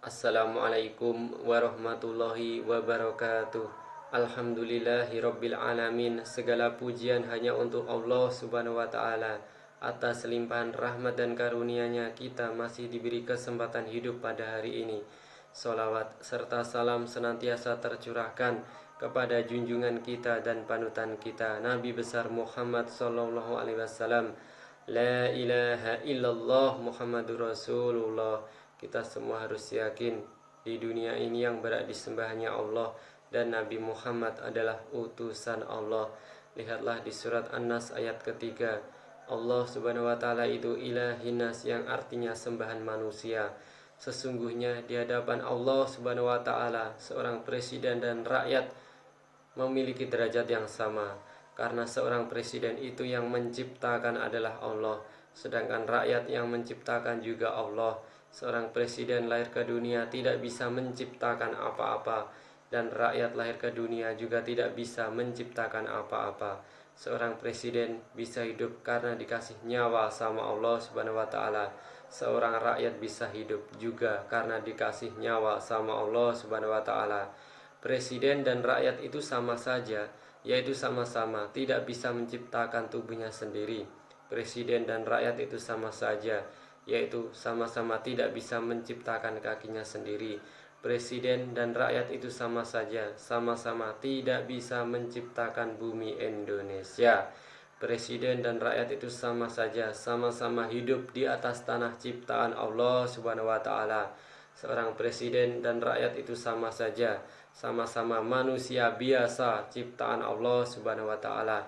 Assalamualaikum warahmatullahi wabarakatuh. Alhamdulillahirabbil alamin. Segala pujian hanya untuk Allah Subhanahu wa taala. Atas limpahan rahmat dan karunia-Nya kita masih diberi kesempatan hidup pada hari ini. Salawat serta salam senantiasa tercurahkan kepada junjungan kita dan panutan kita, Nabi besar Muhammad sallallahu alaihi wasallam. La ilaha illallah Muhammadur Rasulullah. Kita semua harus yakin di dunia ini yang berhak disembahnya Allah dan Nabi Muhammad adalah utusan Allah. Lihatlah di surat An-Nas ayat ketiga. Allah Subhanahu wa taala itu ilahinas yang artinya sembahan manusia. Sesungguhnya di hadapan Allah Subhanahu wa taala seorang presiden dan rakyat memiliki derajat yang sama, karena seorang presiden itu yang menciptakan adalah Allah, sedangkan rakyat yang menciptakan juga Allah. Seorang presiden lahir ke dunia tidak bisa menciptakan apa-apa, dan rakyat lahir ke dunia juga tidak bisa menciptakan apa-apa. Seorang presiden bisa hidup karena dikasih nyawa sama Allah Subhanahu wa taala. Seorang rakyat bisa hidup juga karena dikasih nyawa sama Allah Subhanahu wa taala. Presiden dan rakyat itu sama saja, yaitu sama-sama tidak bisa menciptakan tubuhnya sendiri. Presiden dan rakyat itu sama saja, yaitu sama-sama tidak bisa menciptakan kakinya sendiri. Presiden dan rakyat itu sama saja, sama-sama tidak bisa menciptakan bumi Indonesia. Presiden dan rakyat itu sama saja, sama-sama hidup di atas tanah ciptaan Allah Subhanahu wa taala. Seorang presiden dan rakyat itu sama saja, sama-sama manusia biasa ciptaan Allah Subhanahu wa taala.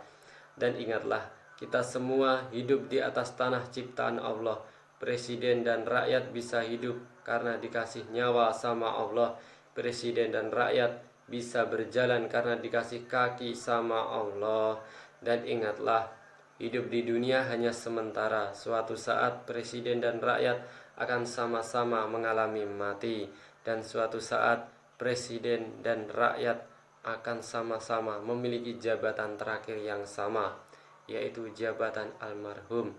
Dan ingatlah, kita semua hidup di atas tanah ciptaan Allah. Presiden dan rakyat bisa hidup karena dikasih nyawa sama Allah. Presiden dan rakyat bisa berjalan karena dikasih kaki sama Allah. Dan ingatlah, hidup di dunia hanya sementara. Suatu saat presiden dan rakyat akan sama-sama mengalami mati, dan suatu saat presiden dan rakyat akan sama-sama memiliki jabatan terakhir yang sama, yaitu jabatan almarhum.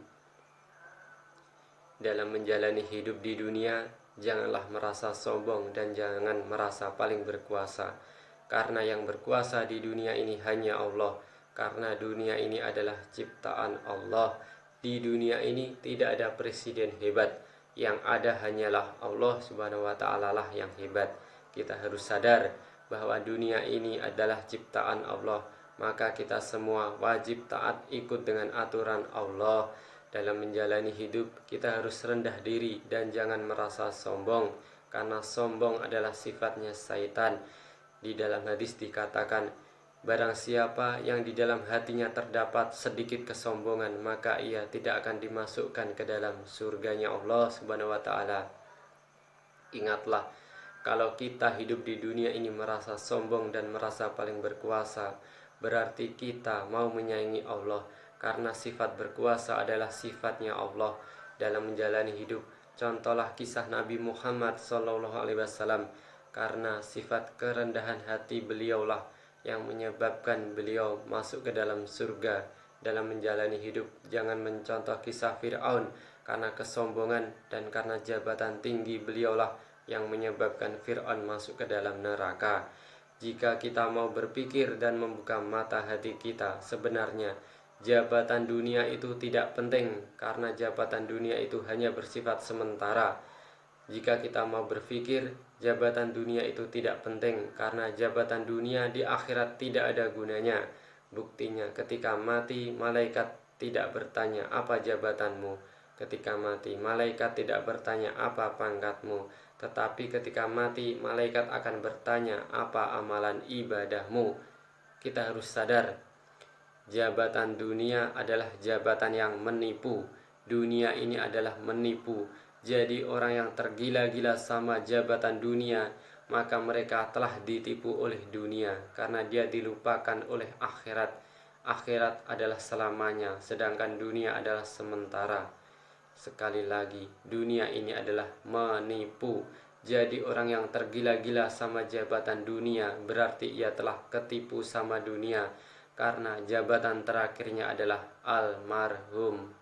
Dalam menjalani hidup di dunia, janganlah merasa sombong dan jangan merasa paling berkuasa, karena yang berkuasa di dunia ini hanya Allah. Karena dunia ini adalah ciptaan Allah. Di dunia ini tidak ada presiden hebat, yang ada hanyalah Allah Subhanahu wa taala lah yang hebat. Kita harus sadar bahwa dunia ini adalah ciptaan Allah, maka kita semua wajib taat ikut dengan aturan Allah. Dalam menjalani hidup, kita harus rendah diri dan jangan merasa sombong, karena sombong adalah sifatnya syaitan. Di dalam hadis dikatakan, barang siapa yang di dalam hatinya terdapat sedikit kesombongan, maka ia tidak akan dimasukkan ke dalam surganya Allah Subhanahu wa taala. Ingatlah, kalau kita hidup di dunia ini merasa sombong dan merasa paling berkuasa, berarti kita mau menyaingi Allah, karena sifat berkuasa adalah sifatnya Allah. Dalam menjalani hidup, contohlah kisah Nabi Muhammad SAW, karena sifat kerendahan hati beliaulah yang menyebabkan beliau masuk ke dalam surga. Dalam menjalani hidup, jangan mencontoh kisah Fir'aun, karena kesombongan dan karena jabatan tinggi beliaulah yang menyebabkan Fir'aun masuk ke dalam neraka. Jika kita mau berpikir dan membuka mata hati kita, sebenarnya jabatan dunia itu tidak penting, karena jabatan dunia itu hanya bersifat sementara. Jika kita mau berpikir, jabatan dunia itu tidak penting, karena jabatan dunia di akhirat tidak ada gunanya. Buktinya, ketika mati, malaikat tidak bertanya, "Apa jabatanmu?" Ketika mati, malaikat tidak bertanya, "Apa pangkatmu?" Tetapi ketika mati, malaikat akan bertanya, "Apa amalan ibadahmu?" Kita harus sadar, jabatan dunia adalah jabatan yang menipu. Dunia ini adalah menipu. Jadi orang yang tergila-gila sama jabatan dunia, maka mereka telah ditipu oleh dunia, karena dia dilupakan oleh akhirat. Akhirat adalah selamanya, sedangkan dunia adalah sementara. Sekali lagi, dunia ini adalah menipu. Jadi orang yang tergila-gila sama jabatan dunia, berarti ia telah ketipu sama dunia, karena jabatan terakhirnya adalah almarhum.